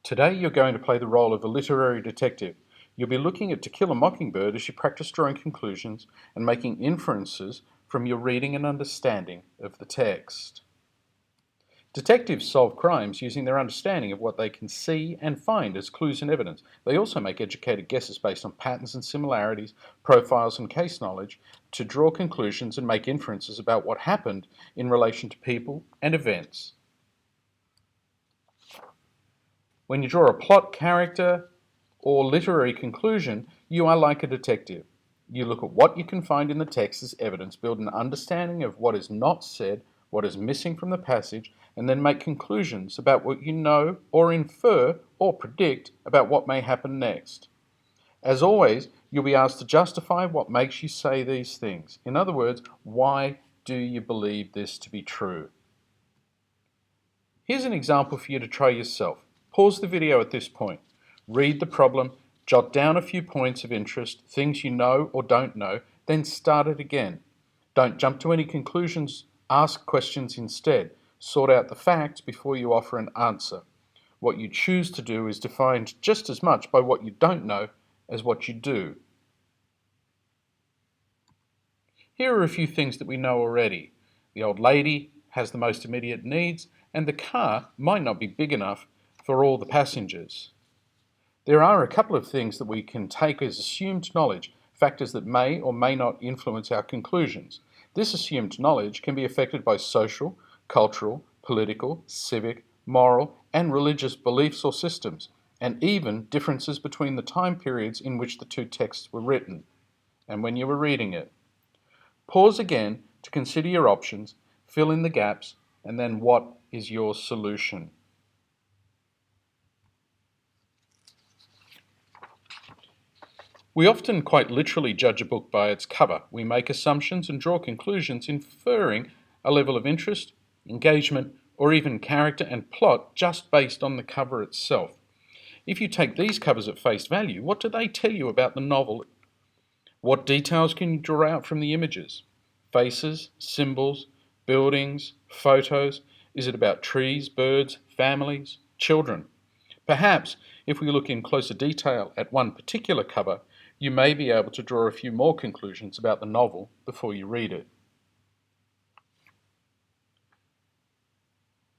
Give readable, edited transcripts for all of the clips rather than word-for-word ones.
Today you're going to play the role of a literary detective. You'll be looking at To Kill a Mockingbird as you practice drawing conclusions and making inferences from your reading and understanding of the text. Detectives solve crimes using their understanding of what they can see and find as clues and evidence. They also make educated guesses based on patterns and similarities, profiles and case knowledge to draw conclusions and make inferences about what happened in relation to people and events. When you draw a plot, character, or literary conclusion, you are like a detective. You look at what you can find in the text as evidence, build an understanding of what is not said, what is missing from the passage, and then make conclusions about what you know or infer or predict about what may happen next. As always, you'll be asked to justify what makes you say these things. In other words, why do you believe this to be true? Here's an example for you to try yourself. Pause the video at this point. Read the problem, jot down a few points of interest, things you know or don't know, then start it again. Don't jump to any conclusions, ask questions instead. Sort out the facts before you offer an answer. What you choose to do is defined just as much by what you don't know as what you do. Here are a few things that we know already. The old lady has the most immediate needs, and the car might not be big enough for all the passengers. There are a couple of things that we can take as assumed knowledge, factors that may or may not influence our conclusions. This assumed knowledge can be affected by social, cultural, political, civic, moral, and religious beliefs or systems, and even differences between the time periods in which the two texts were written and when you were reading it. Pause again to consider your options, fill in the gaps, and then what is your solution? We often quite literally judge a book by its cover. We make assumptions and draw conclusions inferring a level of interest, engagement, or even character and plot just based on the cover itself. If you take these covers at face value, what do they tell you about the novel? What details can you draw out from the images? Faces, symbols, buildings, photos? Is it about trees, birds, families, children? Perhaps, if we look in closer detail at one particular cover, you may be able to draw a few more conclusions about the novel before you read it.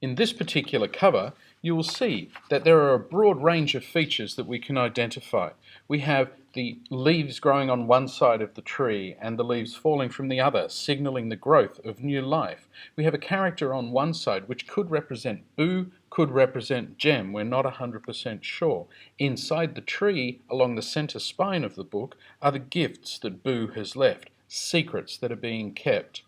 In this particular cover, you will see that there are a broad range of features that we can identify. We have the leaves growing on one side of the tree and the leaves falling from the other, signaling the growth of new life. We have a character on one side which could represent Boo, could represent Jem, we're not 100% sure. Inside the tree, along the center spine of the book, are the gifts that Boo has left, secrets that are being kept.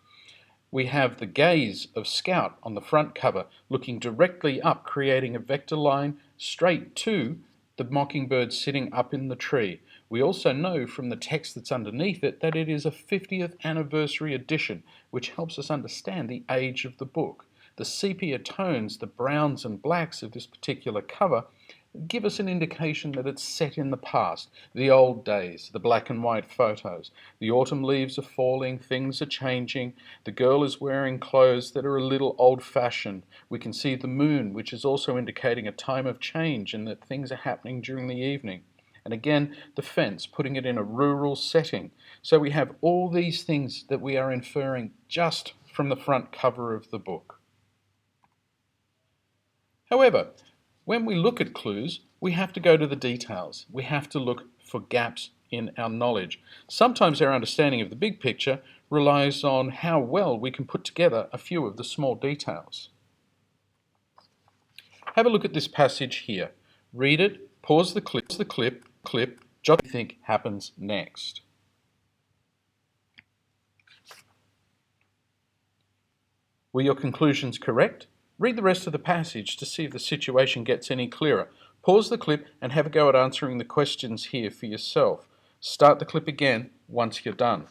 We have the gaze of Scout on the front cover, looking directly up, creating a vector line straight to the mockingbird sitting up in the tree. We also know from the text that's underneath it that it is a 50th anniversary edition, which helps us understand the age of the book. The sepia tones, the browns and blacks of this particular cover, give us an indication that it's set in the past, the old days, the black and white photos. The autumn leaves are falling, things are changing, the girl is wearing clothes that are a little old-fashioned. We can see the moon, which is also indicating a time of change and that things are happening during the evening. And again, the fence, putting it in a rural setting. So we have all these things that we are inferring just from the front cover of the book. However, when we look at clues, we have to go to the details. We have to look for gaps in our knowledge. Sometimes our understanding of the big picture relies on how well we can put together a few of the small details. Have a look at this passage here. Read it, pause the clip, jot what you think happens next. Were your conclusions correct? Read the rest of the passage to see if the situation gets any clearer. Pause the clip and have a go at answering the questions here for yourself. Start the clip again once you're done.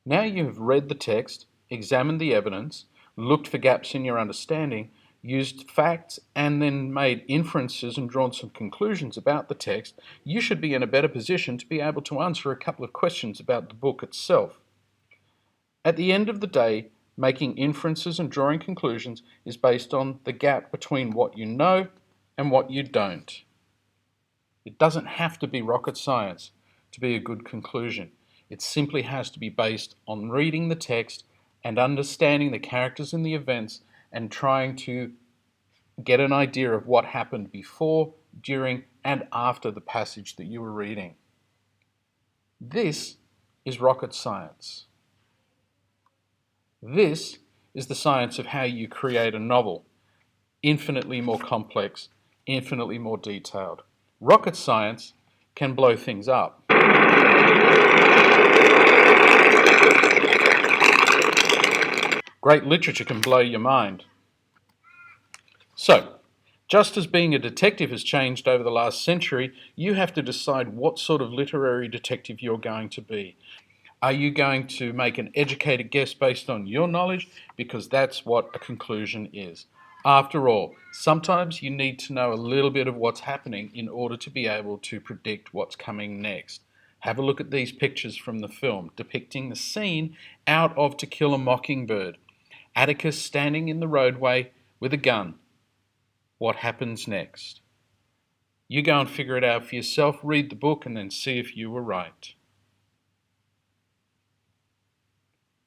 Now you have read the text, examined the evidence, looked for gaps in your understanding, used facts, and then made inferences and drawn some conclusions about the text, you should be in a better position to be able to answer a couple of questions about the book itself. At the end of the day, Making inferences and drawing conclusions is based on the gap between what you know and what you don't. It doesn't have to be rocket science to be a good conclusion. It simply has to be based on reading the text and understanding the characters and the events and trying to get an idea of what happened before, during, and after the passage that you were reading. This is rocket science. This is the science of how you create a novel, infinitely more complex, infinitely more detailed. Rocket science can blow things up. Great literature can blow your mind. So, just as being a detective has changed over the last century, you have to decide what sort of literary detective you're going to be. Are you going to make an educated guess based on your knowledge? Because that's what a conclusion is. After all, sometimes you need to know a little bit of what's happening in order to be able to predict what's coming next. Have a look at these pictures from the film depicting the scene out of To Kill a Mockingbird. Atticus standing in the roadway with a gun. What happens next? You go and figure it out for yourself, read the book, and then see if you were right.